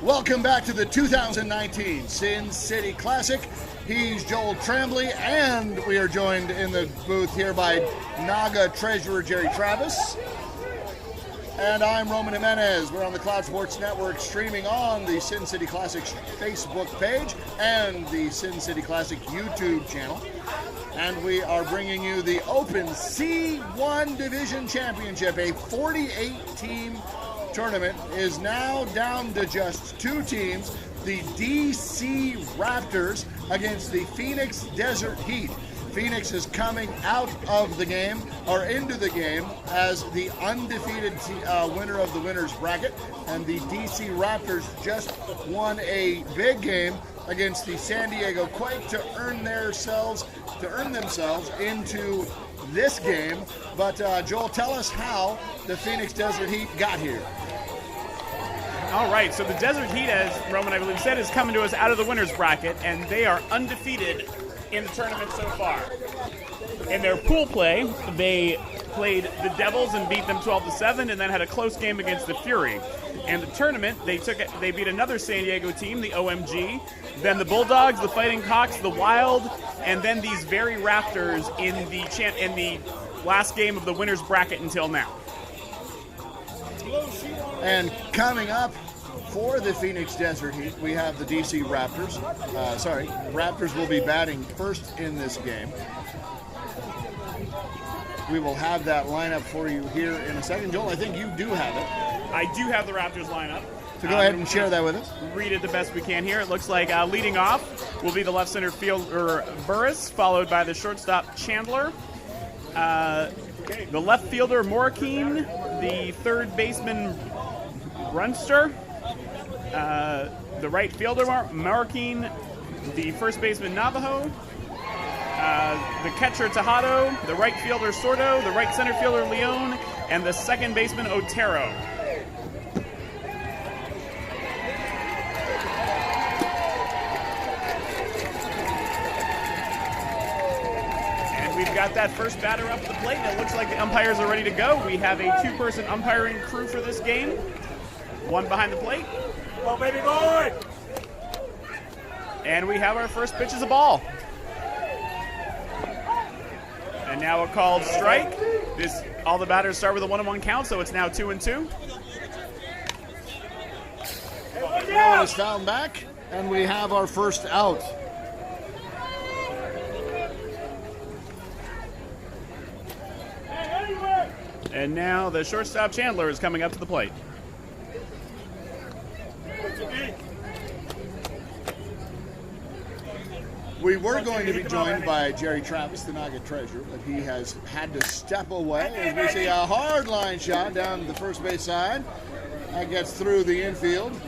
Welcome back to the 2019 Sin City Classic. He's Joel Tremblay, and we are joined in the booth here by Naga Treasurer Jerry Travis. And I'm Roman Jimenez. We're on the Cloud Sports Network, streaming on the Sin City Classic Facebook page and the Sin City Classic YouTube channel. And we are bringing you the Open C1 Division Championship, a 48-team tournament. Is now down to just two teams, the DC Raptors against the Phoenix Desert Heat. Phoenix is coming out of the game, or into the game, as the undefeated winner of the winner's bracket, and the DC Raptors just won a big game against the San Diego Quake to earn themselves into this game. But Joel, tell us how the Phoenix Desert Heat got here. All right, so the Desert Heat, as Roman, I believe, said, is coming to us out of the winner's bracket, and they are undefeated in the tournament so far. In their pool play, they played the Devils and beat them 12-7, and then had a close game against the Fury. In the tournament, they beat another San Diego team, the OMG, then the Bulldogs, the Fighting Cocks, the Wild, and then these very Raptors in the last game of the winner's bracket until now. And coming up for the Phoenix Desert Heat, we have the DC Raptors. Raptors will be batting first in this game. We will have that lineup for you here in a second. Joel, I think you do have it. I do have the Raptors lineup. So go ahead and share that with us. Read it the best we can here. It looks like leading off will be the left center fielder Burris, followed by the shortstop Chandler. The left fielder Morakeen, the third baseman Runster, the right fielder Morakeen, the first baseman Navajo, the catcher Tejado, the right fielder Sordo, the right center fielder Leone, and the second baseman Otero. We've got that first batter up the plate, and it looks like the umpires are ready to go. We have a two-person umpiring crew for this game. One behind the plate. Go, baby, go! And we have our first pitch as a ball. And now a called strike. All the batters start with a 1-1 count, so it's now 2-2. Ball is fouled back, and we have our first out. And now the shortstop Chandler is coming up to the plate. We were going to be joined by Jerry Travis, the Naga Treasurer, but he has had to step away as we see a hard line shot down the first base side. That gets through the infield.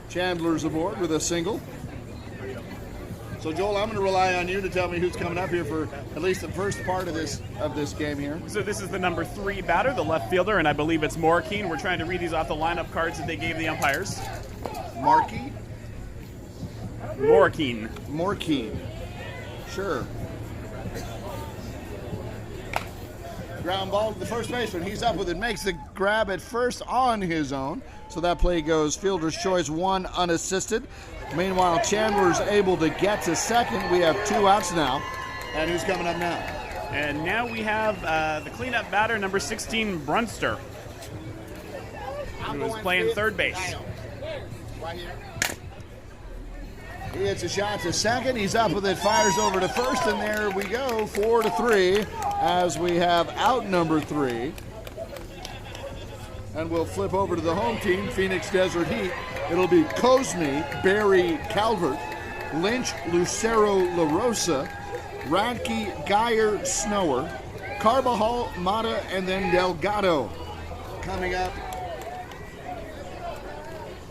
Chandler's aboard with a single. So Joel, I'm going to rely on you to tell me who's coming up here for at least the first part of this game here. So this is the number 3 batter, the left fielder, and I believe it's Morakeen. We're trying to read these off the lineup cards that they gave the umpires. Morakeen? Morakeen. Morakeen. Sure. Ground ball to the first baseman. He's up with it. Makes the grab at first on his own. So that play goes fielder's choice, 1 unassisted. Meanwhile, Chandler's able to get to second. We have 2 outs now. And who's coming up now? And now we have the cleanup batter, number 16, Brunster, who is playing third base. He hits a shot to second. He's up with it, fires over to first, and there we go, 4-3, as we have out number 3. And we'll flip over to the home team, Phoenix Desert Heat. It'll be Cosme, Barry, Calvert, Lynch, Lucero, LaRosa, Radke, Geyer, Snower, Carbajal, Mata, and then Delgado coming up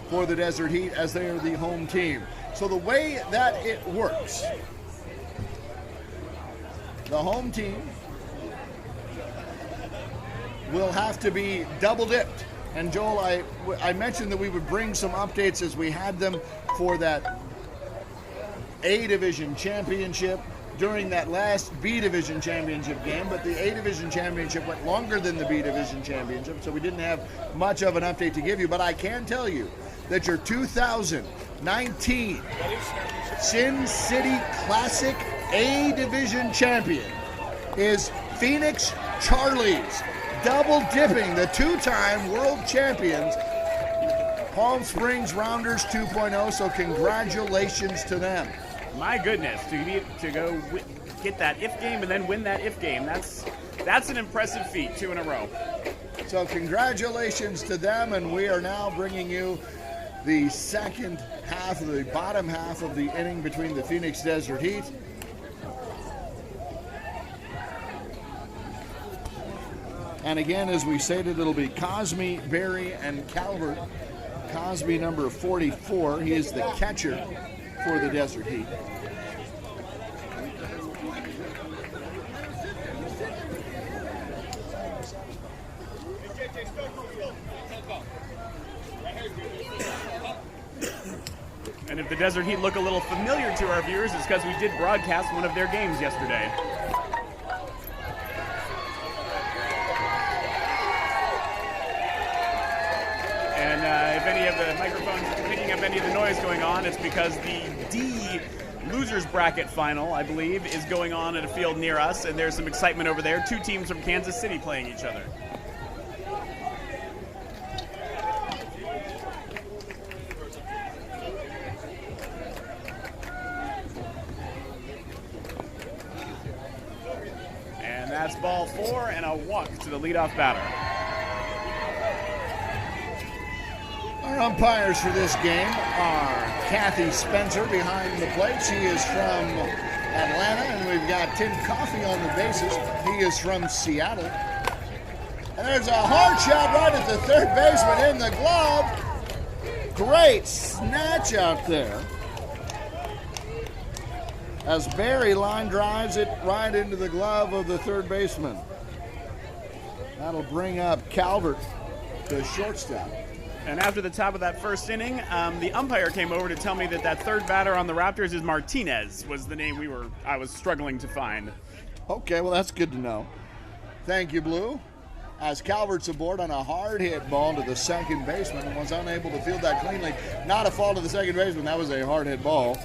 for the Desert Heat as they are the home team. So the way that it works, the home team will have to be double dipped. And Joel, I mentioned that we would bring some updates as we had them for that A Division championship during that last B Division championship game, but the A Division championship went longer than the B Division championship, so we didn't have much of an update to give you. But I can tell you that your 2019 Sin City Classic A Division champion is Phoenix Charlies, double dipping the 2-time world champions, Palm Springs Rounders 2.0, so congratulations to them. My goodness, to go get that if game and then win that if game, that's an impressive feat, 2 in a row. So congratulations to them, and we are now bringing you the second half, of the bottom half of the inning between the Phoenix Desert Heat and again, as we stated, it'll be Cosme, Barry, and Calvert. Cosme, number 44, he is the catcher for the Desert Heat. And if the Desert Heat look a little familiar to our viewers, it's because we did broadcast one of their games yesterday. And if any of the microphones are picking up any of the noise going on, it's because the D losers bracket final, I believe, is going on at a field near us, and there's some excitement over there. 2 teams from Kansas City playing each other. And that's ball 4 and a walk to the leadoff batter. Our umpires for this game are Kathy Spencer behind the plate. She is from Atlanta, and we've got Tim Coffey on the bases. He is from Seattle. And there's a hard shot right at the third baseman in the glove. Great snatch out there, as Barry line drives it right into the glove of the third baseman. That'll bring up Calvert, the shortstop. And after the top of that first inning, the umpire came over to tell me that third batter on the Raptors is Martinez, was the name I was struggling to find. Okay, well, that's good to know. Thank you, Blue. As Calvert's aboard on a hard hit ball to the second baseman and was unable to field that cleanly. Not a fault of the second baseman, that was a hard hit ball.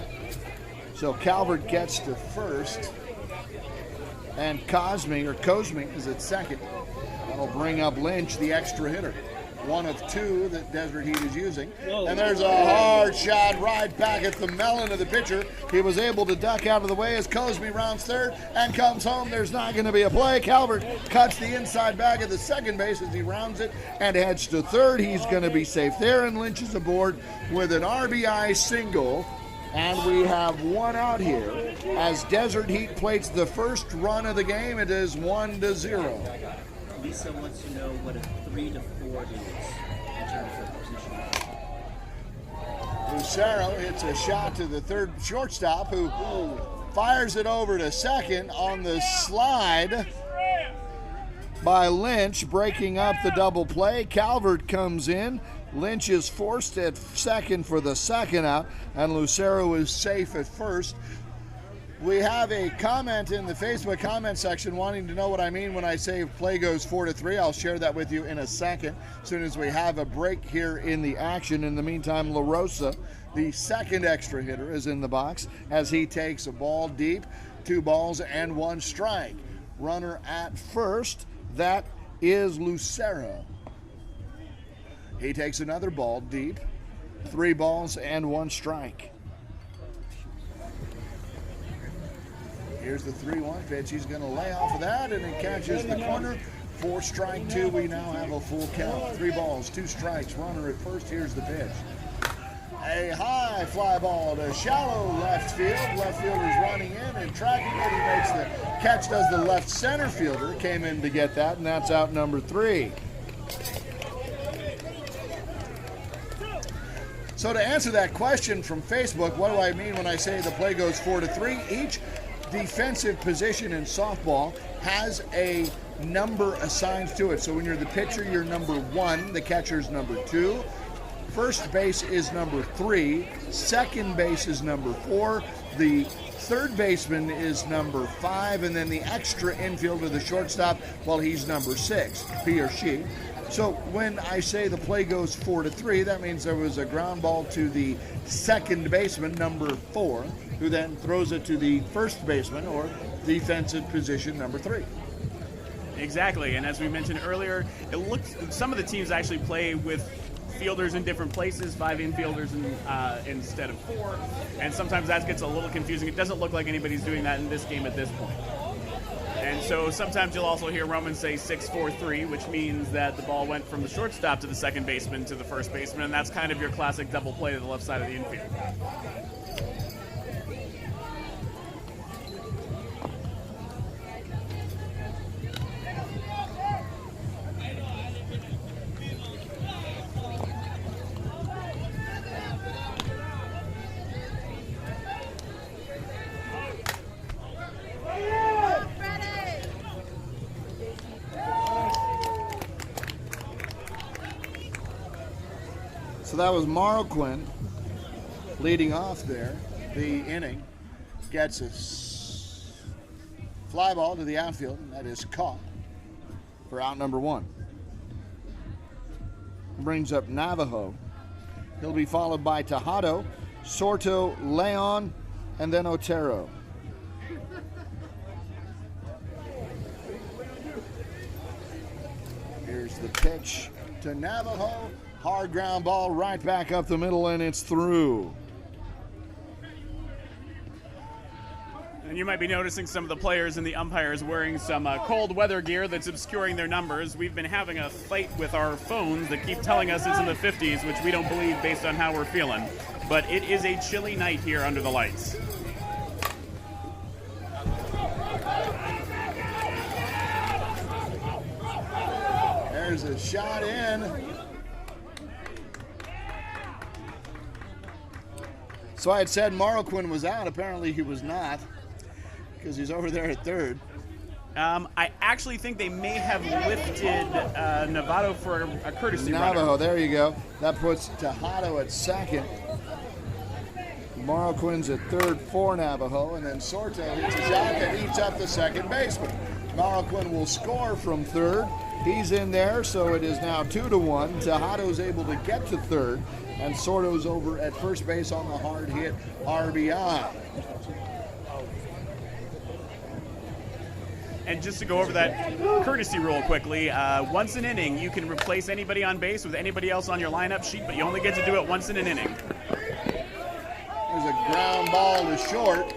So Calvert gets to first, and Cosme is at second. That'll bring up Lynch, the extra hitter. One of 2 that Desert Heat is using. And there's a hard shot right back at the melon of the pitcher. He was able to duck out of the way as Cosme rounds third and comes home. There's not going to be a play. Calvert cuts the inside back of the second base as he rounds it and heads to third. He's going to be safe there, and Lynch is aboard with an RBI single. And we have 1 out here as Desert Heat plates the first run of the game. It is 1-0. Lisa wants to know what a 3-4 is in terms of position. Lucero hits a shot to the third shortstop, who fires it over to second on the slide by Lynch, breaking up the double play. Calvert comes in. Lynch is forced at second for the second out, and Lucero is safe at first. We have a comment in the Facebook comment section wanting to know what I mean when I say play goes 4-3. I'll share that with you in a second, as soon as we have a break here in the action. In the meantime, La Rosa, the second extra hitter, is in the box as he takes a ball deep, 2 balls and 1 strike. Runner at first, that is Lucero. He takes another ball deep, 3 balls and 1 strike. Here's the 3-1 pitch. He's going to lay off of that, and it catches the corner. 4 strike 2. We now have a full count. 3 balls, 2 strikes. Runner at first. Here's the pitch. A high fly ball to shallow left field. Left fielder's running in and tracking it. He makes the catch. Does the left center fielder. Came in to get that, and that's out number 3. So to answer that question from Facebook, what do I mean when I say the play goes 4-3? Each defensive position in softball has a number assigned to it. So when you're the pitcher, you're number 1, the catcher's number 2, first base is number 3, second base is number 4, the third baseman is number 5, and then the extra infielder, the shortstop, well, he's number 6, he or she. So when I say the play goes 4-3, that means there was a ground ball to the second baseman, number 4, who then throws it to the first baseman, or defensive position number 3. Exactly, and as we mentioned earlier, it looks some of the teams actually play with fielders in different places, 5 infielders instead of 4, and sometimes that gets a little confusing. It doesn't look like anybody's doing that in this game at this point. And so sometimes you'll also hear Roman say 6-4-3, which means that the ball went from the shortstop to the second baseman to the first baseman, and that's kind of your classic double play to the left side of the infield. So that was Marquin leading off there. The inning gets a fly ball to the outfield, and that is caught for out number 1. Brings up Navajo. He'll be followed by Tejado, Sorto, Leon, and then Otero. Here's the pitch to Navajo. Hard ground ball right back up the middle, and it's through. And you might be noticing some of the players and the umpires wearing some cold weather gear that's obscuring their numbers. We've been having a fight with our phones that keep telling us it's in the 50s, which we don't believe based on how we're feeling. But it is a chilly night here under the lights. There's a shot in. So I had said Marquin was out. Apparently he was not, because he's over there at third. I actually think they may have lifted Novato for a courtesy Navajo, runner. there you go. That puts Tejado at second. Marquin's at third for Navajo, and then Sorto hits a shot that eats up the second baseman. Marquin will score from third. He's in there, so it is now 2-1. Tejado's able to get to third, and Sorto's over at first base on the hard hit RBI. And just to go over that courtesy rule quickly, once an inning, you can replace anybody on base with anybody else on your lineup sheet, but you only get to do it once in an inning. There's a ground ball to short.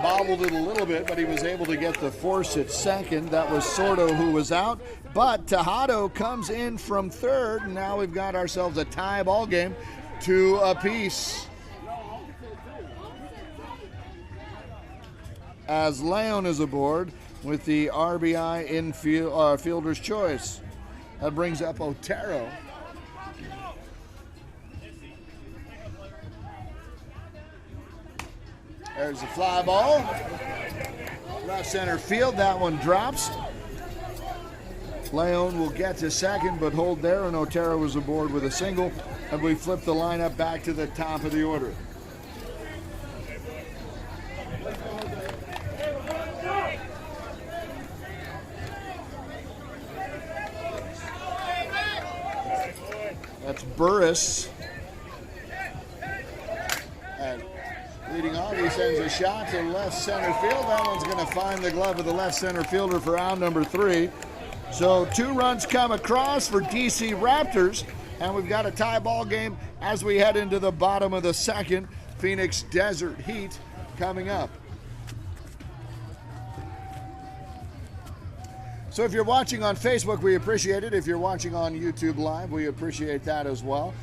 Bobbled it a little bit, but he was able to get the force at second. That was Sorto who was out, but Tejado comes in from third, and now we've got ourselves a tie ball game, 2 apiece. As Leon is aboard with the RBI fielder's choice. That brings up Otero. There's the fly ball. Left center field, that one drops. Leon will get to second, but hold there, and Otero is aboard with a single, and we flip the lineup back to the top of the order. That's Burris. And leading off, he sends a shot to left center field. That one's going to find the glove of the left center fielder for out number 3. So 2 runs come across for DC Raptors, and we've got a tie ball game as we head into the bottom of the second. Phoenix Desert Heat coming up. So if you're watching on Facebook, we appreciate it. If you're watching on YouTube Live, we appreciate that as well.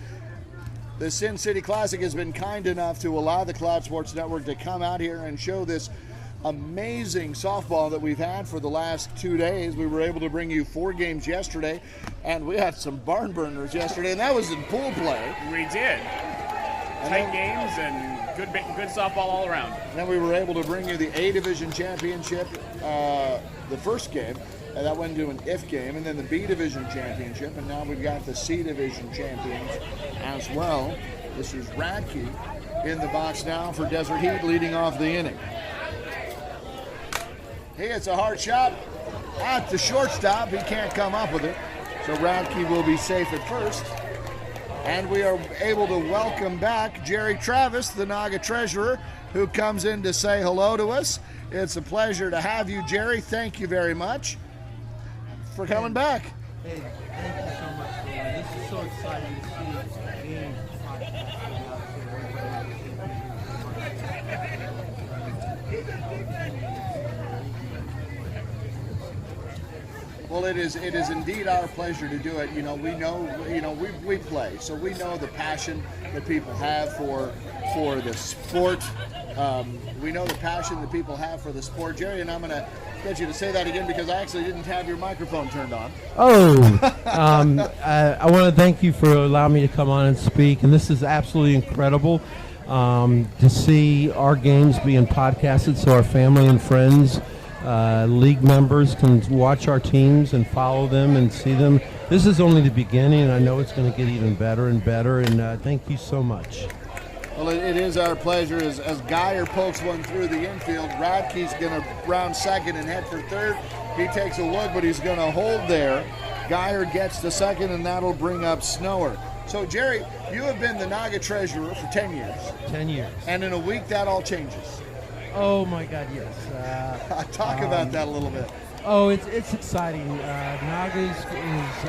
The Sin City Classic has been kind enough to allow the Cloud Sports Network to come out here and show this amazing softball that we've had for the last 2 days. We were able to bring you 4 games yesterday, and we had some barn burners yesterday, and that was in pool play. We did. Tight games and good softball all around. Then we were able to bring you the A Division Championship, the first game, and that went into an IF game, and then the B Division Championship, and now we've got the C Division Champions as well. This is Radke in the box now for Desert Heat, leading off the inning. He hits a hard shot at the shortstop. He can't come up with it, so Radke will be safe at first. And we are able to welcome back Jerry Travis, the Naga treasurer, who comes in to say hello to us. It's a pleasure to have you, Jerry. Thank you very much for coming back. Hey, thank you so much, man. This is so exciting to see games. Well, it is indeed our pleasure to do it. You know, we play, so we know the passion that people have for the sport. We know the passion that people have for the sport. Jerry, and I'm going to get you to say that again because I actually didn't have your microphone turned on. I want to thank you for allowing me to come on and speak, and this is absolutely incredible to see our games being podcasted so our family and friends, league members can watch our teams and follow them and see them. This is only the beginning, and I know it's going to get even better and better, and thank you so much. Well, it is our pleasure as Geyer pokes one through the infield. Radke's going to round second and head for third. He takes a look, but he's going to hold there. Geyer gets to second, and that'll bring up Snower. So, Jerry, you have been the Naga treasurer for 10 years. 10 years. And in a week, that all changes. Oh, my God, yes. Talk about that a little bit. Oh, it's exciting. Nagas is,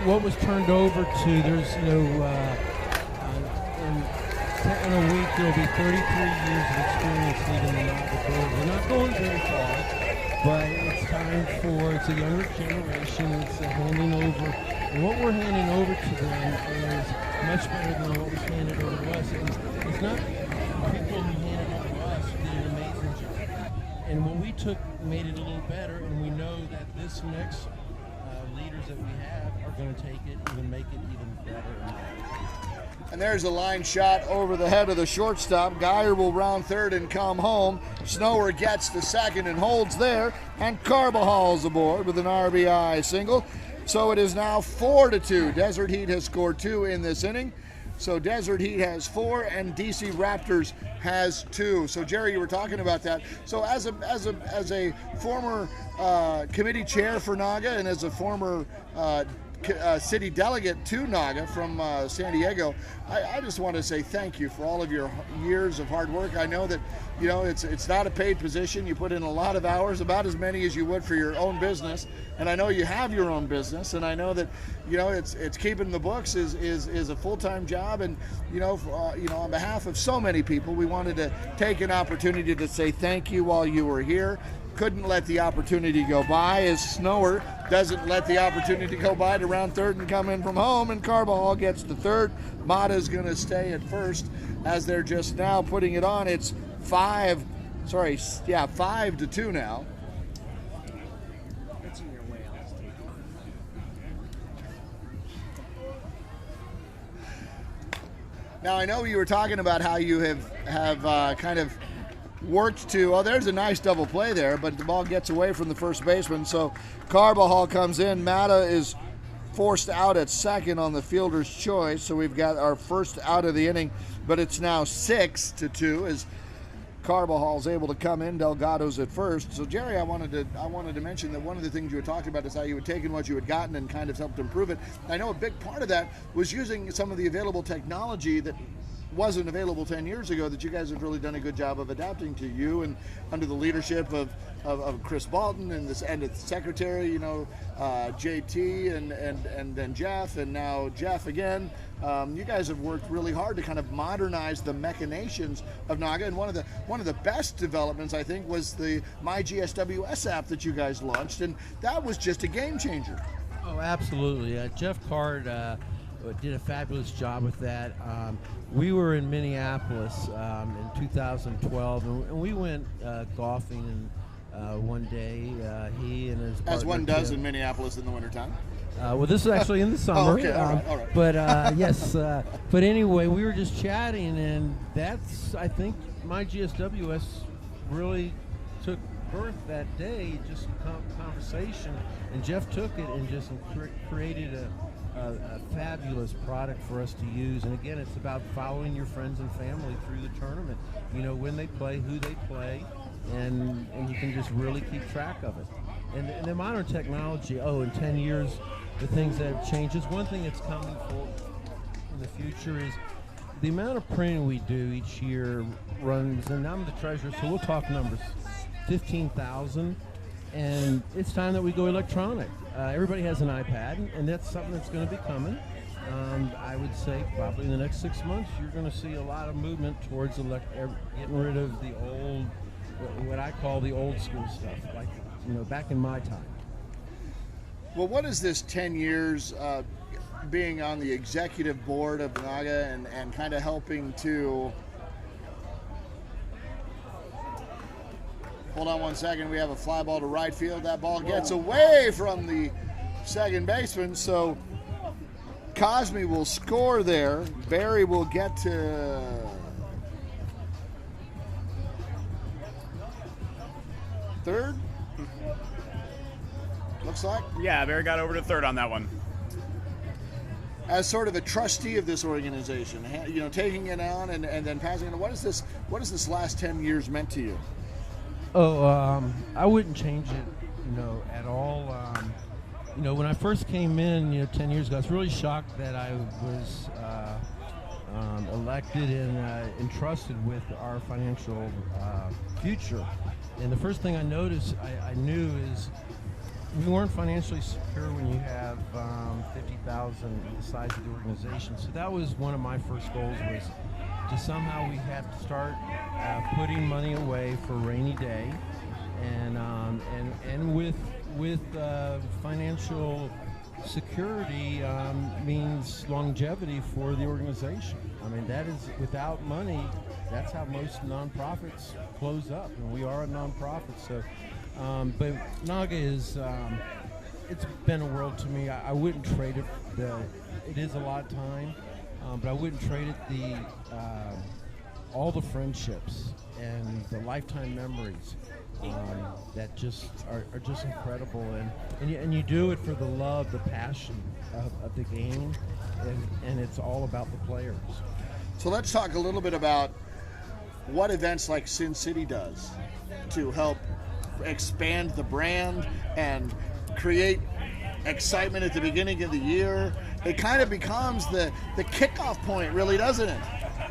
what was turned over to, there's, in a week, there will be 33 years of experience leading the Naga board. We're not going very far, but it's time it's a younger generation. It's handing over. And what we're handing over to them is much better than what was handed over to us. And it's not people who handed over to us did an amazing job. And what we made it a little better, and we know that this next leaders that we have are going to take it and make it even better and better. And there's a line shot over the head of the shortstop. Geyer will round third and come home. Snower gets to second and holds there. And Carbajal's aboard with an RBI single. So it is now 4-2. Desert Heat has scored 2 in this inning. So Desert Heat has 4 and DC Raptors has 2. So Jerry, you were talking about that. So as a former committee chair for Naga and as a former city delegate to Naga from San Diego, I just want to say thank you for all of your years of hard work. I know that it's not a paid position. You put in a lot of hours, about as many as you would for your own business, and I know you have your own business, and I know that it's keeping the books is a full-time job, and on behalf of so many people, we wanted to take an opportunity to say thank you while you were here. Couldn't let the opportunity go by, as Snower doesn't let the opportunity go by to round third and come in from home, and Carbajal gets to third. Mata's going to stay at first as they're just now putting it on. It's 5-2 now. It's in your way. I'll just take it. Now, I know you were talking about how you have kind of worked to, there's a nice double play there, but the ball gets away from the first baseman. So Carbajal comes in. Mata is forced out at second on the fielder's choice. So we've got our first out of the inning, but it's now 6-2 as Carvajal's able to come in. Delgado's at first. So Jerry, I wanted to mention that one of the things you had talked about is how you had taken what you had gotten and kind of helped improve it. I know a big part of that was using some of the available technology that wasn't available 10 years ago that you guys have really done a good job of adapting to you, and under the leadership of Chris Bolton and its secretary, JT and then Jeff, and now Jeff again. You guys have worked really hard to kind of modernize the machinations of Naga, and one of the best developments I think was the My GSWS app that you guys launched, and that was just a game changer. Oh, absolutely. Jeff Card did a fabulous job with that. We were in Minneapolis in 2012, and we went golfing, and one day he and his partner, as one does Tim, in Minneapolis in the wintertime. well, this is actually in the summer. Oh, okay, all right. But yes, but anyway, we were just chatting, and that's, I think, My GSWS really took birth that day, just conversation, and Jeff took it and just created a fabulous product for us to use. And again, it's about following your friends and family through the tournament. When they play, who they play, and you can just really keep track of it. And the modern technology, in 10 years, the things that have changed. Just one thing that's coming for in the future is the amount of printing we do each year runs, and I'm the treasurer, so we'll talk numbers, 15,000. And it's time that we go electronic. Everybody has an iPad, and that's something that's going to be coming. I would say probably in the next 6 months, you're going to see a lot of movement towards getting rid of the old, what I call the old school stuff, like back in my time. Well, what is this 10 years being on the executive board of Naga and kind of helping to... Hold on one second. We have a fly ball to right field. That ball gets away from the second baseman, so Cosme will score there. Barry will get to third. Looks like. Yeah, Barry got over to third on that one. As sort of a trustee of this organization, taking it on and then passing it on. What is this last 10 years meant to you? I wouldn't change it, at all. When I first came in, 10 years ago, I was really shocked that I was elected and entrusted with our financial future. And the first thing I noticed, I knew is we weren't financially secure when you have 50,000 the size of the organization. So that was one of my first goals, was to somehow we have to start putting money away for a rainy day, and with financial security means longevity for the organization. I mean, that is, without money, that's how most nonprofits close up, and we are a nonprofit. So, but Naga is, it's been a world to me. I wouldn't trade it. It is a lot of time. But I wouldn't trade it. All the friendships and the lifetime memories that just are just incredible, and you do it for the love, the passion of the game, and it's all about the players. So let's talk a little bit about what events like Sin City does to help expand the brand and create excitement at the beginning of the year. It kind of becomes the kickoff point, really, doesn't it?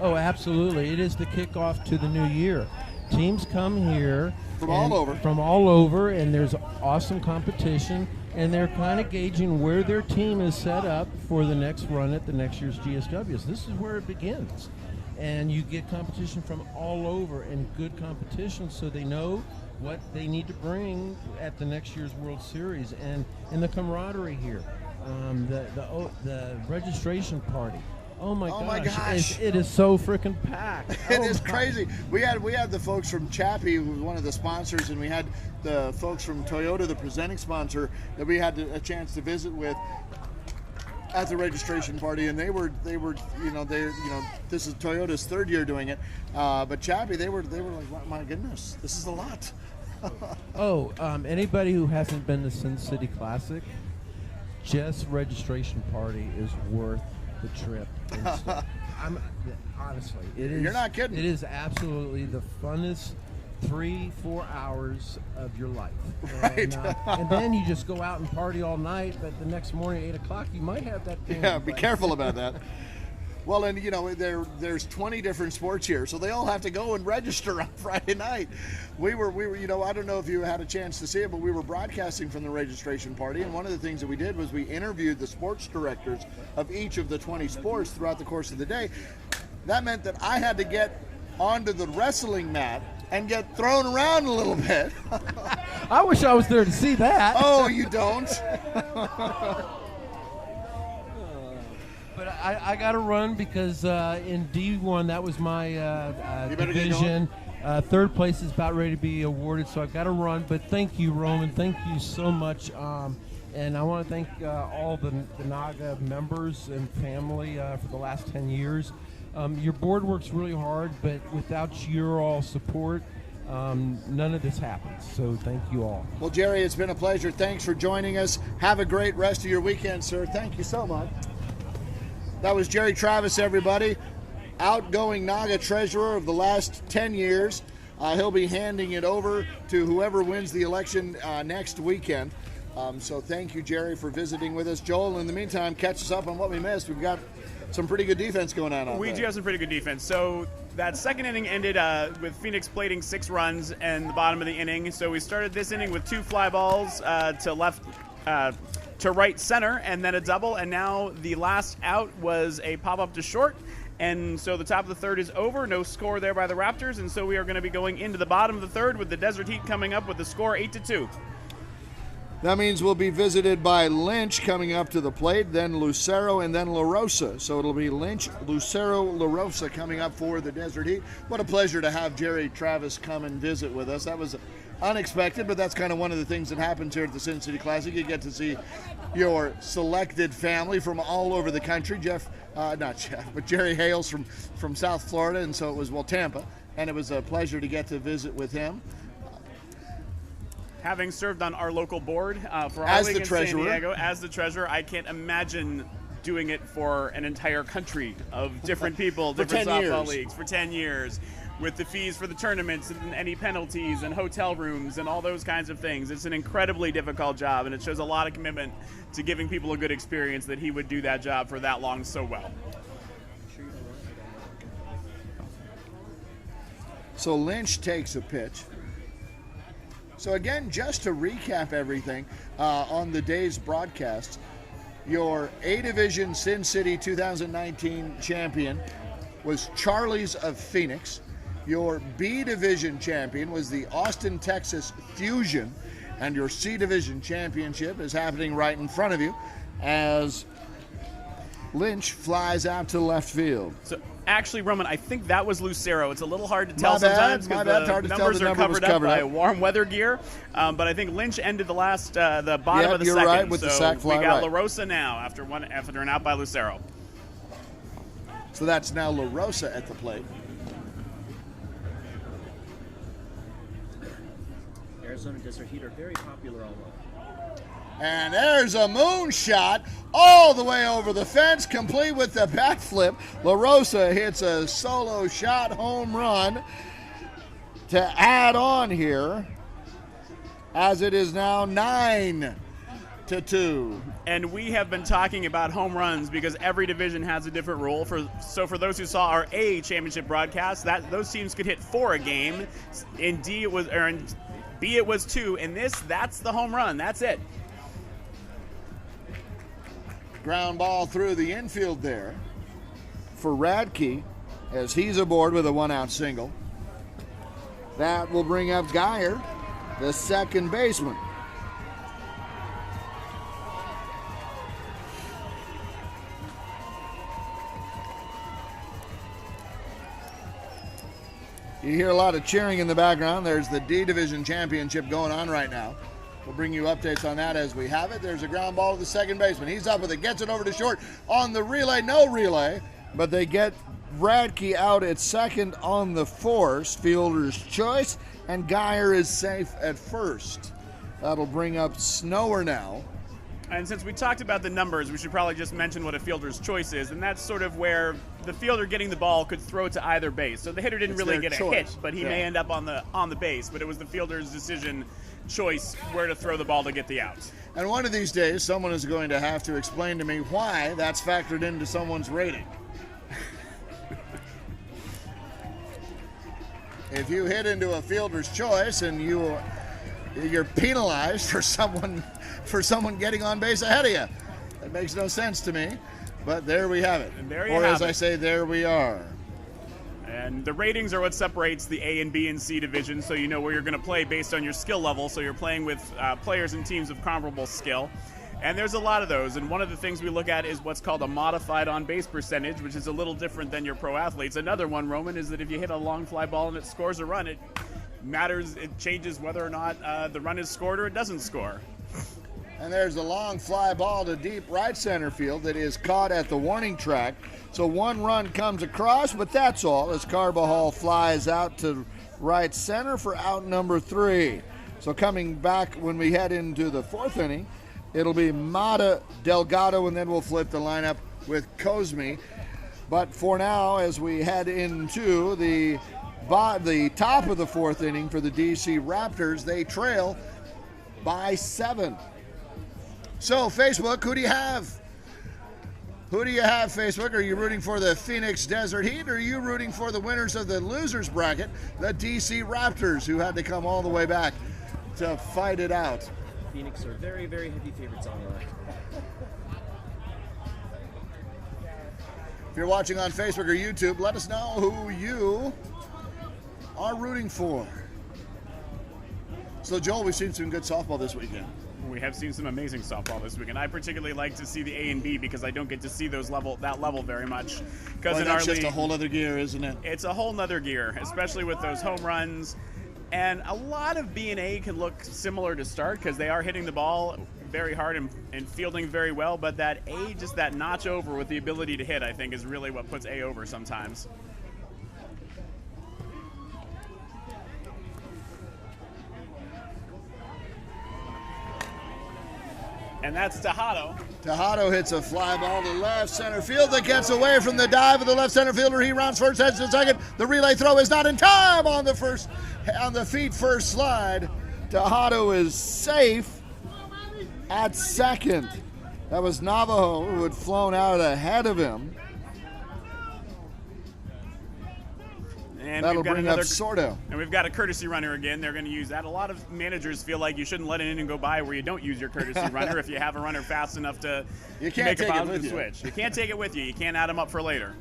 Oh, absolutely. It is the kickoff to the new year. Teams come here from all over, and there's awesome competition, and they're kind of gauging where their team is set up for the next run at the next year's GSWs. This is where it begins. And you get competition from all over, and good competition, so they know what they need to bring at the next year's World Series, and the camaraderie here. The registration party. Oh my gosh! It is so freaking packed. It is crazy. We had the folks from Chappie, who was one of the sponsors, and we had the folks from Toyota, the presenting sponsor, that we had a chance to visit with at the registration party, and they were this is Toyota's third year doing it, but Chappie, they were like, my goodness, this is a lot. Anybody who hasn't been to Sin City Classic, just registration party is worth the trip. Honestly, it is. You're not kidding. It is absolutely the funnest 3-4 hours of your life. Right. And then you just go out and party all night, but the next morning at 8 o'clock you might have that thing. Yeah, be careful about that. Well, and there's 20 different sports here, so they all have to go and register on Friday night. We were, I don't know if you had a chance to see it, but we were broadcasting from the registration party, and one of the things that we did was we interviewed the sports directors of each of the 20 sports throughout the course of the day. That meant that I had to get onto the wrestling mat and get thrown around a little bit. I wish I was there to see that. Oh, you don't? But I got to run because in D1, that was my You better get division. Third place is about ready to be awarded, so I've got to run. But thank you, Roman. Thank you so much. And I want to thank all the Naga members and family for the last 10 years. Your board works really hard, but without your all support, none of this happens. So thank you all. Well, Jerry, it's been a pleasure. Thanks for joining us. Have a great rest of your weekend, sir. Thank you so much. That was Jerry Travis, everybody, outgoing Naga treasurer of the last 10 years. He'll be handing it over to whoever wins the election next weekend. So thank you, Jerry, for visiting with us. Joel, in the meantime, catch us up on what we missed. We've got some pretty good defense going on. We do have some pretty good defense. So that second inning ended with Phoenix plating 6 runs in the bottom of the inning. So we started this inning with 2 fly balls to right center, and then a double, and now the last out was a pop-up to short, and so the top of the third is over. No score there by the Raptors, and so we are going to be going into the bottom of the third with the Desert Heat coming up with the score 8-2. That means we'll be visited by Lynch coming up to the plate, then Lucero, and then La Rosa. So it'll be Lynch, Lucero, La Rosa coming up for the Desert Heat. What a pleasure to have Jerry Travis come and visit with us. That was unexpected, but that's kind of one of the things that happens here at the Sin City Classic. You get to see your selected family from all over the country. Jerry hails from South Florida, and so it was, Tampa, and it was a pleasure to get to visit with him. Having served on our local board for our As league the in treasurer. San Diego, as the treasurer, I can't imagine doing it for an entire country of different people, different 10 softball years. leagues for 10 years, with the fees for the tournaments and any penalties and hotel rooms and all those kinds of things. It's an incredibly difficult job, and it shows a lot of commitment to giving people a good experience that he would do that job for that long so well. So Lynch takes a pitch. So again, just to recap everything on the day's broadcast, your A-Division Sin City 2019 champion was Charlie's of Phoenix. Your B-Division champion was the Austin, Texas Fusion. And your C-Division championship is happening right in front of you as Lynch flies out to left field. So actually, Roman, I think that was Lucero. It's a little hard to tell My bad, sometimes my because bad. It's hard the to tell numbers the are number was covered up by up. warm weather gear. But I think Lynch ended the bottom of the you're second. right, with so the sac fly, we got right. La Rosa now after an out by Lucero. So that's now La Rosa at the plate. Arizona Desert Heat are very popular all over. And there's a moonshot all the way over the fence, complete with the bat flip. La Rosa hits a solo shot home run to add on here, as it is now 9-2. And we have been talking about home runs because every division has a different rule. So for those who saw our A championship broadcast, those teams could hit 4 a game. In D it was, or in B it was 2. In this, that's the home run. That's it. Ground ball through the infield there for Radke as he's aboard with a 1-out single. That will bring up Geyer, the second baseman. You hear a lot of cheering in the background. There's the D-Division Championship going on right now. We'll bring you updates on that as we have it. There's a ground ball to the second baseman. He's up with it, gets it over to short on the relay. No relay, but they get Radke out at second on the force. Fielder's choice, and Geyer is safe at first. That'll bring up Snower now. And since we talked about the numbers, we should probably just mention what a fielder's choice is, and that's sort of where the fielder getting the ball could throw to either base. So the hitter didn't really get a hit, but he may end up on the base. But it was the fielder's decision choice where to throw the ball to get the out. And one of these days, someone is going to have to explain to me why that's factored into someone's rating. If you hit into a fielder's choice and you're penalized for someone getting on base ahead of you, that makes no sense to me. But there we have it. And there you or have as it. I say, there we are. And the ratings are what separates the A and B and C division, so you know where you're going to play based on your skill level. So you're playing with players and teams of comparable skill. And there's a lot of those. And one of the things we look at is what's called a modified on-base percentage, which is a little different than your pro athletes. Another one, Roman, is that if you hit a long fly ball and it scores a run, it matters. It changes whether or not the run is scored or it doesn't score. And there's the long fly ball to deep right center field that is caught at the warning track. So one run comes across, but that's all as Carbajal flies out to right center for out number 3. So coming back when we head into the 4th inning, it'll be Mata, Delgado, and then we'll flip the lineup with Cosme. But for now, as we head into the top of the 4th inning for the DC Raptors, they trail by 7. So, Facebook, who do you have? Who do you have, Facebook? Are you rooting for the Phoenix Desert Heat, or are you rooting for the winners of the losers bracket, the DC Raptors, who had to come all the way back to fight it out? Phoenix are very, very heavy favorites on that. If you're watching on Facebook or YouTube, let us know who you are rooting for. So, Joel, we've seen some good softball this weekend. We have seen some amazing softball this weekend. I particularly like to see the A and B because I don't get to see that level very much. Because in our that's just league, a whole other gear, isn't it? it's a whole nother gear, especially with those home runs. And a lot of B and A can look similar to start because they are hitting the ball very hard and fielding very well. But that A, just that notch over with the ability to hit, I think is really what puts A over sometimes. And that's Tejado. Tejado hits a fly ball to left center field that gets away from the dive of the left center fielder. He rounds first, heads to second. The relay throw is not in time on the feet first slide. Tejado is safe at second. That was Navajo who had flown out ahead of him. And That'll we've got bring up Sordo. And we've got a courtesy runner again. They're going to use that. A lot of managers feel like you shouldn't let an inning go by where you don't use your courtesy runner if you have a runner fast enough to make a positive switch. You can't take it with you. You can't add them up for later.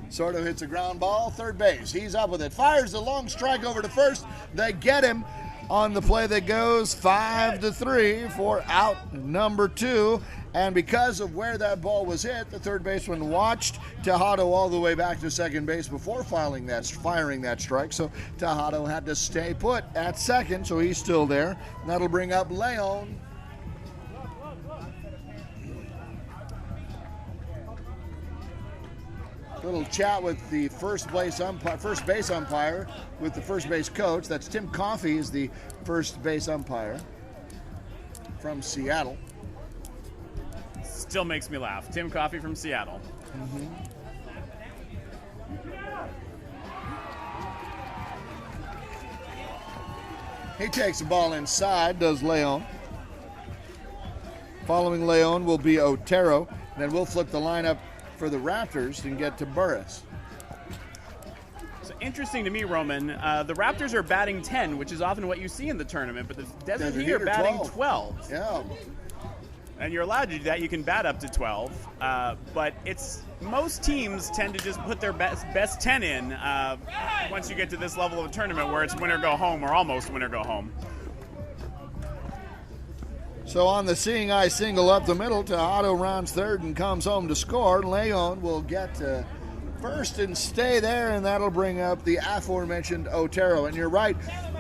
Sordo hits a ground ball, third base. He's up with it. Fires the long strike over to first. They get him on the play that goes 5-3 for out number 2. And because of where that ball was hit, the third baseman watched Tejado all the way back to second base before firing that strike. So Tejado had to stay put at second, so he's still there. And that'll bring up Leon. Little chat with the first base umpire with the first base coach. That's Tim Coffey is the first base umpire from Seattle. Still makes me laugh. Tim Coffey from Seattle. Mm-hmm. He takes the ball inside, does Leon. Following Leon will be Otero. And then we'll flip the lineup for the Raptors and get to Burris. So interesting to me, Roman, the Raptors are batting 10, which is often what you see in the tournament, but the Desert Heat are batting 12. Yeah. And you're allowed to do that. You can bat up to 12. But most teams tend to just put their best 10 in once you get to this level of a tournament where it's win or go home or almost win or go home. So on the seeing eye single up the middle, Tejado rounds third and comes home to score. Leon will get to first and stay there, and that'll bring up the aforementioned Otero. And you're right,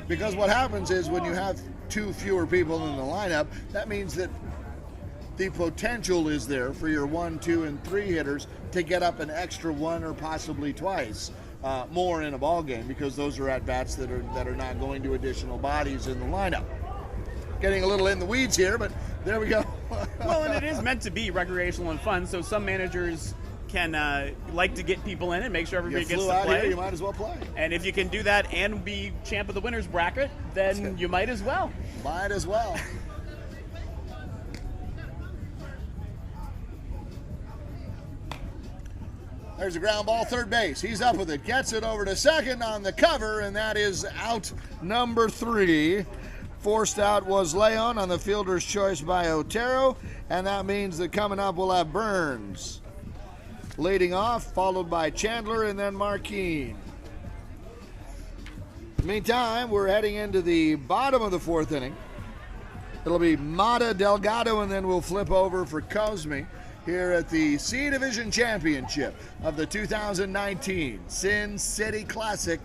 because what happens is when you have 2 fewer people in the lineup, that means that the potential is there for your 1, 2, and 3 hitters to get up an extra 1 or possibly twice more in a ball game, because those are at bats that are not going to additional bodies in the lineup. getting a little in the weeds here, but there we go. Well, and it is meant to be recreational and fun, so some managers can like to get people in and make sure everybody You gets flew to out play. here, you might as well play. And if you can do that and be champ of the winners bracket, then you might as well. Might as well. There's a ground ball, third base. He's up with it. Gets it over to second on the cover, and that is out number 3. Forced out was Leon on the fielder's choice by Otero, and that means that coming up we'll have Burns leading off, followed by Chandler and then Marquine. Meantime, we're heading into the bottom of the 4th inning. It'll be Mata, Delgado, and then we'll flip over for Cosme here at the C Division Championship of the 2019 Sin City Classic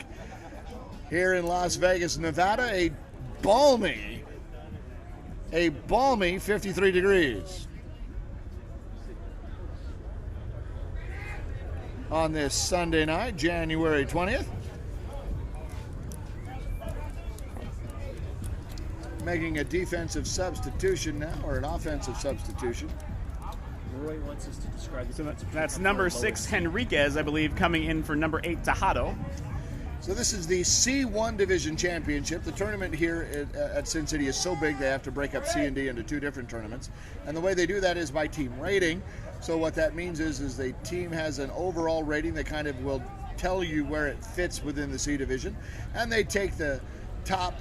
here in Las Vegas, Nevada. A balmy 53 degrees on this Sunday night, January 20th. Making a defensive substitution now, or an offensive substitution. Roy wants us to describe the difference between That's upper number and lower 6, seed. Henriquez, I believe, coming in for number 8, Tejado. So this is the C1 Division Championship. The tournament here at Sin City is so big they have to break up C and D into 2 different tournaments. And the way they do that is by team rating. So what that means is the team has an overall rating that kind of will tell you where it fits within the C Division. And they take the top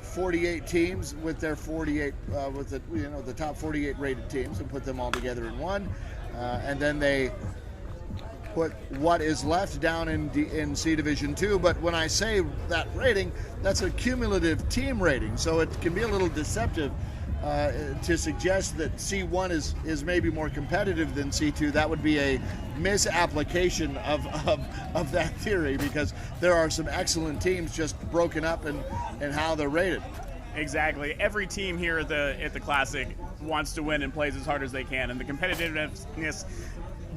48 teams with their 48 with the top 48 rated teams and put them all together in one, and then they put what is left down in C Division 2. But when I say that rating, that's a cumulative team rating, so it can be a little deceptive to suggest that C1 is maybe more competitive than C2. That would be a misapplication of that theory, because there are some excellent teams just broken up in how they're rated. Exactly. Every team here at the Classic wants to win and plays as hard as they can, and the competitiveness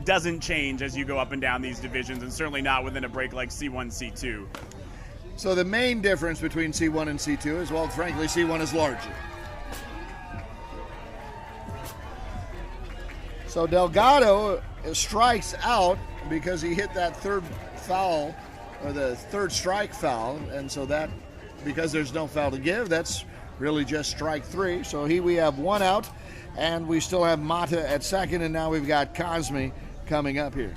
doesn't change as you go up and down these divisions, and certainly not within a break like C1, C2. So the main difference between C1 and C2 is, well, frankly, C1 is larger. So Delgado strikes out because he hit that third foul, or the third strike foul, and so that, because there's no foul to give, that's really just strike 3. So we have 1 out, and we still have Mata at second, and now we've got Cosme coming up here.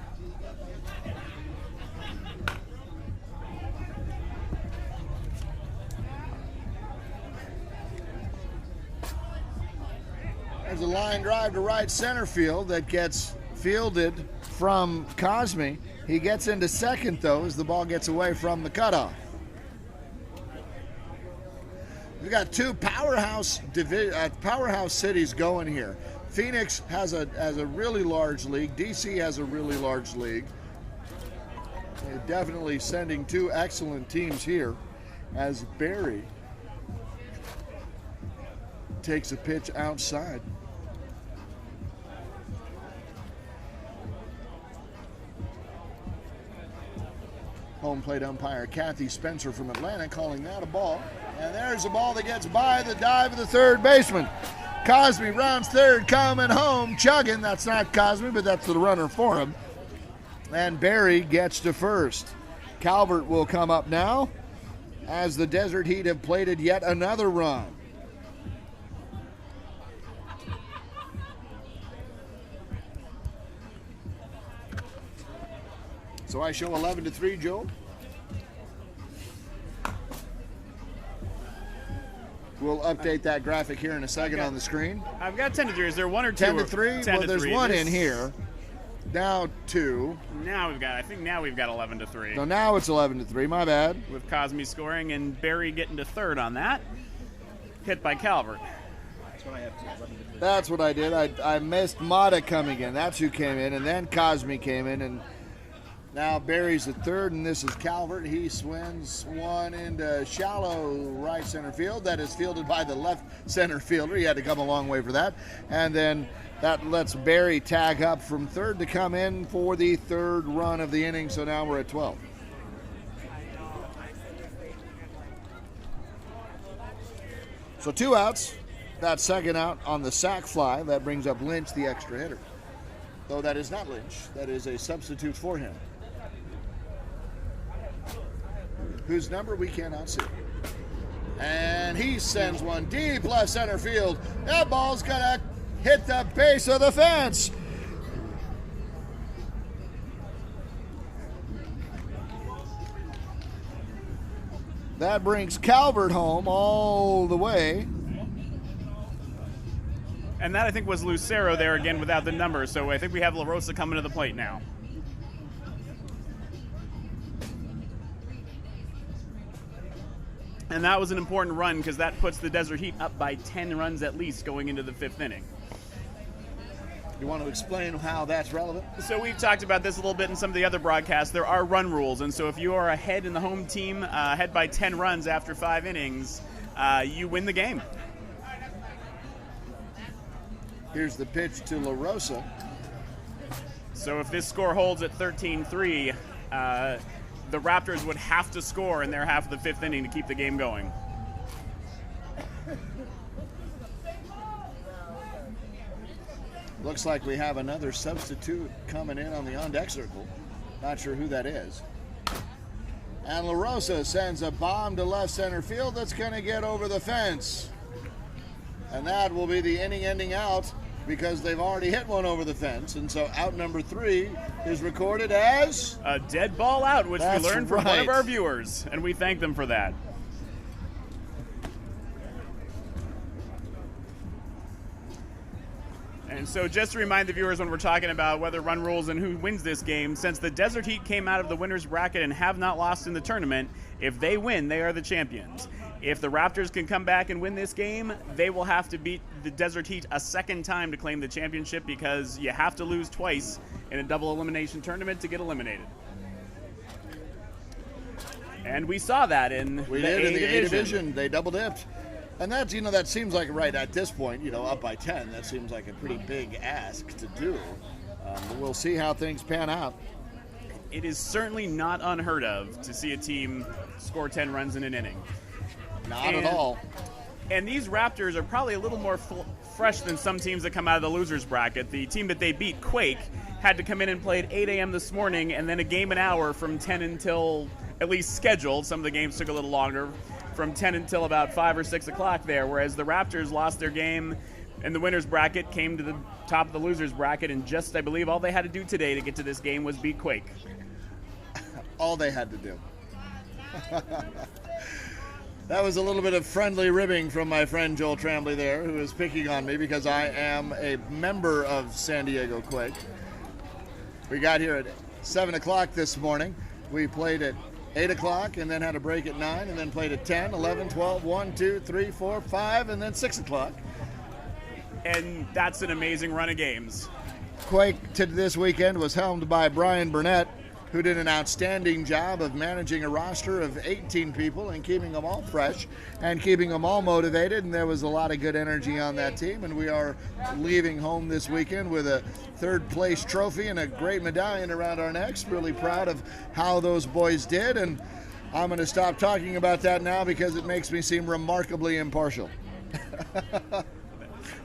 There's a line drive to right center field that gets fielded from Cosme. He gets into second, though, as the ball gets away from the cutoff. We've got 2 powerhouse cities going here. Phoenix has a really large league. DC has a really large league. They're definitely sending 2 excellent teams here as Barry takes a pitch outside. Home plate umpire Kathy Spencer from Atlanta calling that a ball. And there's a ball that gets by the dive of the third baseman. Cosme rounds third, coming home, chugging. That's not Cosme, but that's the runner for him. And Barry gets to first. Calvert will come up now as the Desert Heat have plated yet another run. So I show 11-3, Joe. We'll update that graphic here in a second on the screen. I've got 10-3. Is there 1 or 2? 10-3. Well, there's 1 in here. Now 2. Now we've got 11-3. So now it's 11-3. My bad. With Cosme scoring and Barry getting to third on that. Hit by Calvert. That's what I have to 11-3. That's what I did. I missed Mata coming in. That's who came in, and then Cosme came in, and now Barry's at third, and this is Calvert. He swings one into shallow right center field. That is fielded by the left center fielder. He had to come a long way for that. And then that lets Barry tag up from third to come in for the third run of the inning. So now we're at 12. So 2 outs. That second out on the sac fly. That brings up Lynch, the extra hitter. Though that is not Lynch. That is a substitute for him, whose number we cannot see. And he sends one deep left center field. That ball's going to hit the base of the fence. That brings Calvert home all the way. And that, I think, was Lucero there again without the number. So I think we have La Rosa coming to the plate now. And that was an important run because that puts the Desert Heat up by 10 runs at least going into the 5th inning. You want to explain how that's relevant? So we've talked about this a little bit in some of the other broadcasts. There are run rules, and so if you are ahead in the home team, ahead by 10 runs after 5 innings, you win the game. Here's the pitch to La Rosa. So if this score holds at 13-3, the Raptors would have to score in their half of the 5th inning to keep the game going. Looks like we have another substitute coming in on the on-deck circle. Not sure who that is. And La Rosa sends a bomb to left center field that's going to get over the fence. And that will be the inning-ending out because they've already hit one over the fence. And so out number 3 is recorded as a dead ball out, which That's we learned from one right. of our viewers, and we thank them for that. And so just to remind the viewers when we're talking about whether run rules and who wins this game, since the Desert Heat came out of the winner's bracket and have not lost in the tournament, if they win, they are the champions. If the Raptors can come back and win this game, they will have to beat the Desert Heat a second time to claim the championship because you have to lose twice in a double elimination tournament to get eliminated. And we saw that in the A division. They double dipped. And that's, that seems like right at this point, up by 10, that seems like a pretty big ask to do. But we'll see how things pan out. It is certainly not unheard of to see a team score 10 runs in an inning. Not at all. And these Raptors are probably a little more fresh than some teams that come out of the losers bracket. The team that they beat, Quake, had to come in and play at 8 a.m. this morning and then a game an hour from 10 until, at least scheduled. Some of the games took a little longer, from 10 until about 5 or 6 o'clock there, whereas the Raptors lost their game in the winners bracket, came to the top of the losers bracket, and just, I believe, all they had to do today to get to this game was beat Quake. All they had to do. That was a little bit of friendly ribbing from my friend Joel Tremblay there, who is picking on me because I am a member of San Diego Quake. We got here at 7 o'clock this morning. We played at 8 o'clock and then had a break at 9 and then played at 10, 11, 12, 1, 2, 3, 4, 5, and then 6 o'clock. And that's an amazing run of games. Quake to this weekend was helmed by Brian Burnett, who did an outstanding job of managing a roster of 18 people and keeping them all fresh and keeping them all motivated. And there was a lot of good energy on that team. And we are leaving home this weekend with a third-place trophy and a great medallion around our necks. Really proud of how those boys did. And I'm going to stop talking about that now because it makes me seem remarkably impartial.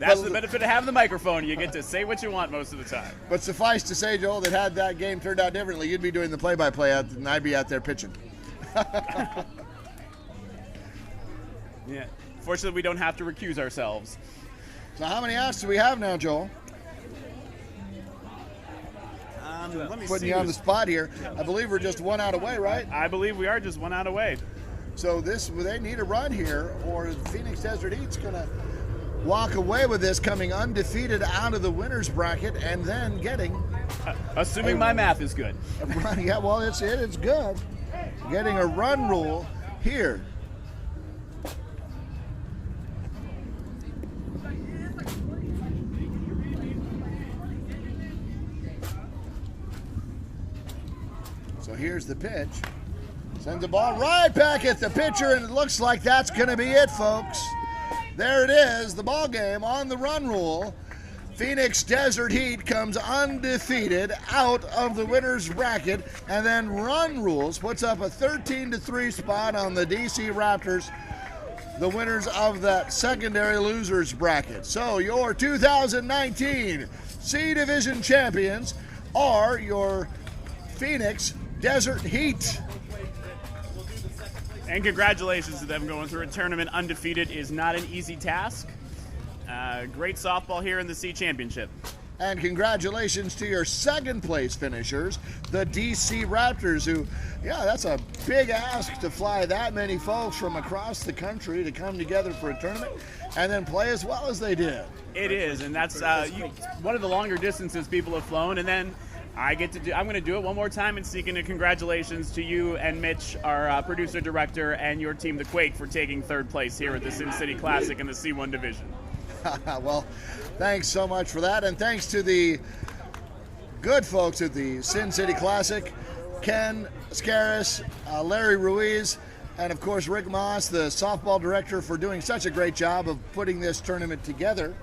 That's the benefit of having the microphone. You get to say what you want most of the time. But suffice to say, Joel, that had that game turned out differently, you'd be doing the play-by-play and I'd be out there pitching. Yeah. Fortunately, we don't have to recuse ourselves. So how many outs do we have now, Joel? Let me Putting see you on the spot here. I believe we're just 1 out away, right? I believe we are just 1 out away. So they need a run here, or Phoenix Desert Heat's going to walk away with this, coming undefeated out of the winner's bracket, and then getting assuming my math is good. A run, yeah, well, it's good. Getting a run rule here. So here's the pitch. Sends the ball right back at the pitcher, and it looks like that's going to be it, folks. There it is, the ball game on the run rule. Phoenix Desert Heat comes undefeated out of the winner's bracket, and then run rules puts up a 13-3 spot on the DC Raptors. the winners of that secondary losers bracket. So your 2019 C Division champions are your Phoenix Desert Heat. And congratulations to them. Going through a tournament undefeated is not an easy task. Great softball here in the C Championship. And congratulations to your second place finishers, the DC Raptors, who, yeah, that's a big ask to fly that many folks from across the country to come together for a tournament and then play as well as they did. It is, and that's one of the longer distances people have flown. And then I'm going to do it one more time and sneak in a congratulations to you and Mitch, our producer director, and your team, the Quake, for taking third place here at the Sin City Classic in the C1 division. Well, thanks so much for that, and thanks to the good folks at the Sin City Classic, Ken Scaris, Larry Ruiz, and of course Rick Moss, the softball director, for doing such a great job of putting this tournament together.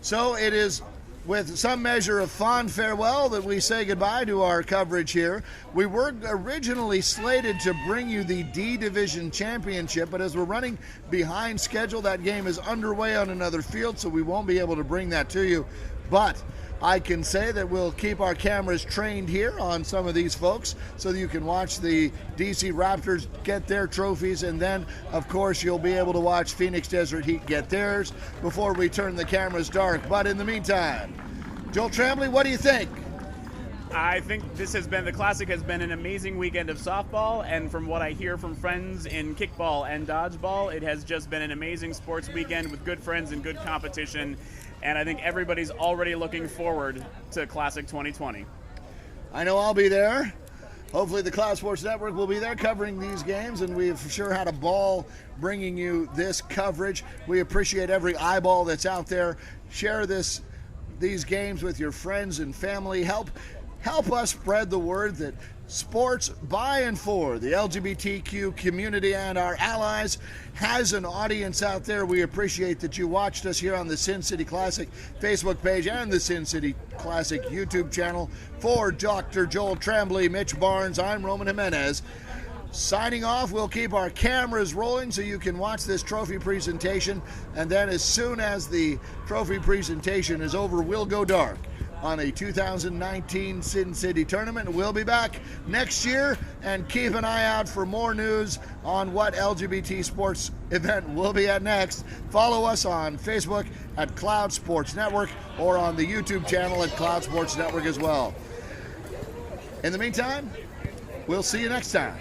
So it is with some measure of fond farewell that we say goodbye to our coverage here. We were originally slated to bring you the D Division Championship, but as we're running behind schedule, that game is underway on another field, so we won't be able to bring that to you. But I can say that we'll keep our cameras trained here on some of these folks so that you can watch the DC Raptors get their trophies, and then, of course, you'll be able to watch Phoenix Desert Heat get theirs before we turn the cameras dark. But in the meantime, Joel Tremblay, what do you think? I think the Classic has been an amazing weekend of softball, and from what I hear from friends in kickball and dodgeball, it has just been an amazing sports weekend with good friends and good competition. And I think everybody's already looking forward to Classic 2020. I know I'll be there. Hopefully the Cloud Sports Network will be there covering these games, and we've for sure had a ball bringing you this coverage. We appreciate every eyeball that's out there. Share these games with your friends and family. Help us spread the word that sports by and for the LGBTQ community and our allies has an audience out there. We appreciate that you watched us here on the Sin City Classic Facebook page and the Sin City Classic YouTube channel. For Dr. Joel Tremblay, Mitch Barnes, I'm Roman Jimenez. Signing off, we'll keep our cameras rolling so you can watch this trophy presentation, and then as soon as the trophy presentation is over, we'll go dark on a 2019 Sin City tournament. We'll be back next year, and keep an eye out for more news on what LGBT sports event we'll be at next. Follow us on Facebook at Cloud Sports Network or on the YouTube channel at Cloud Sports Network as well. In the meantime, we'll see you next time.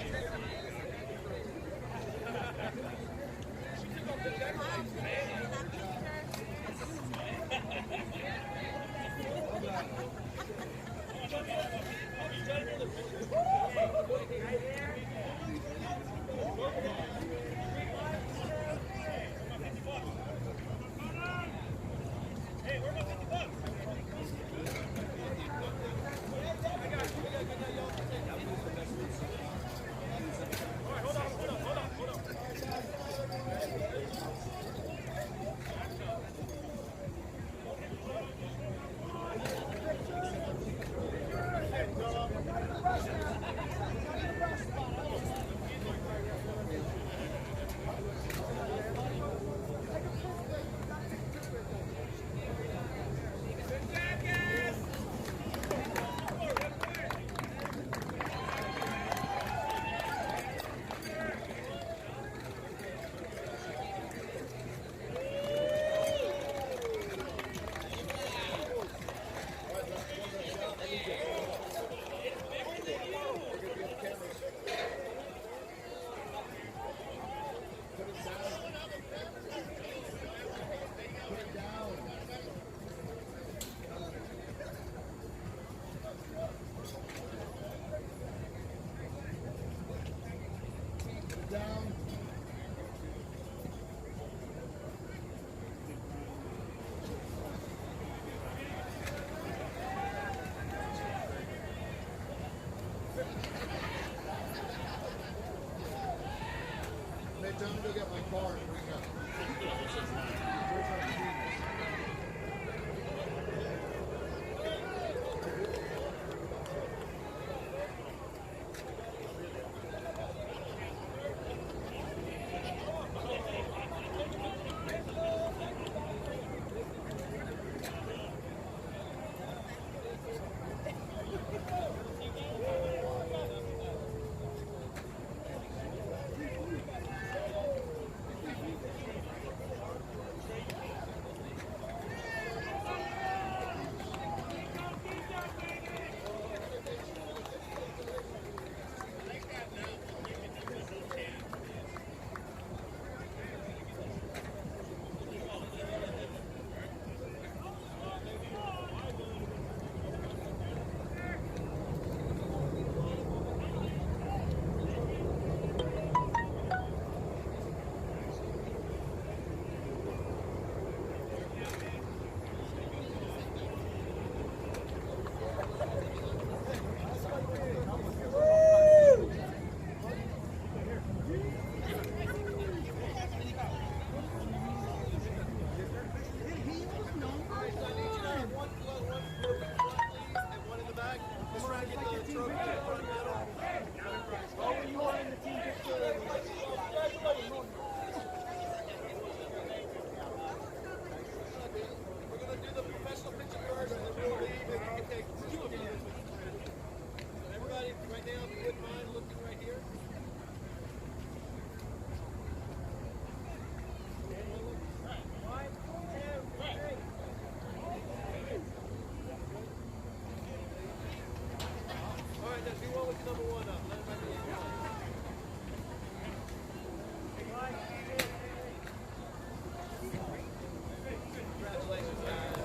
Everybody, right now, if you wouldn't mind looking right here. All right, let's see what was number one up. Let everybody know. Congratulations, guys.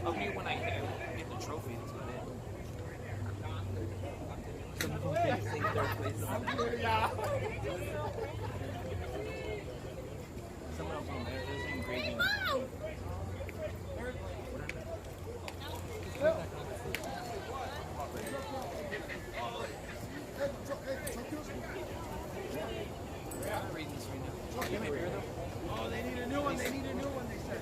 I'll mute when I get the trophy. That's about it. Some of them can sing third place on that. Yeah. Someone else on there. There's an engraving. I'm reading this right now. Give me a beer though. Oh, they need a new one. They need a new one, they said.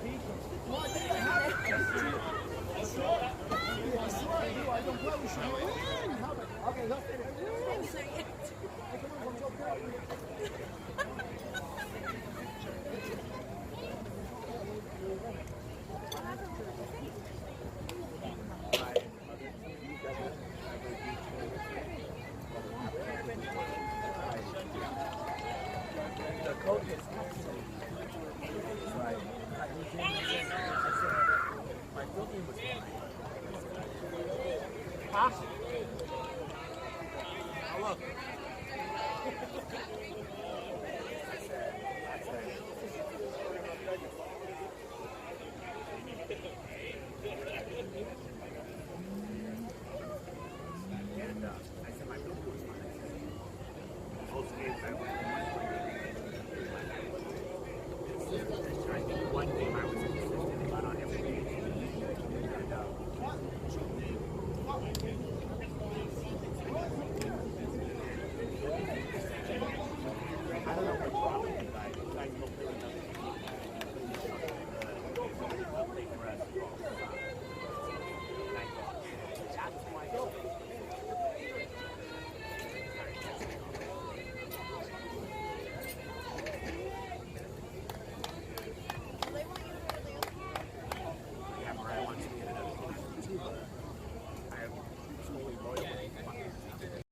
The coach is right. My filtering was fine. Oh, look.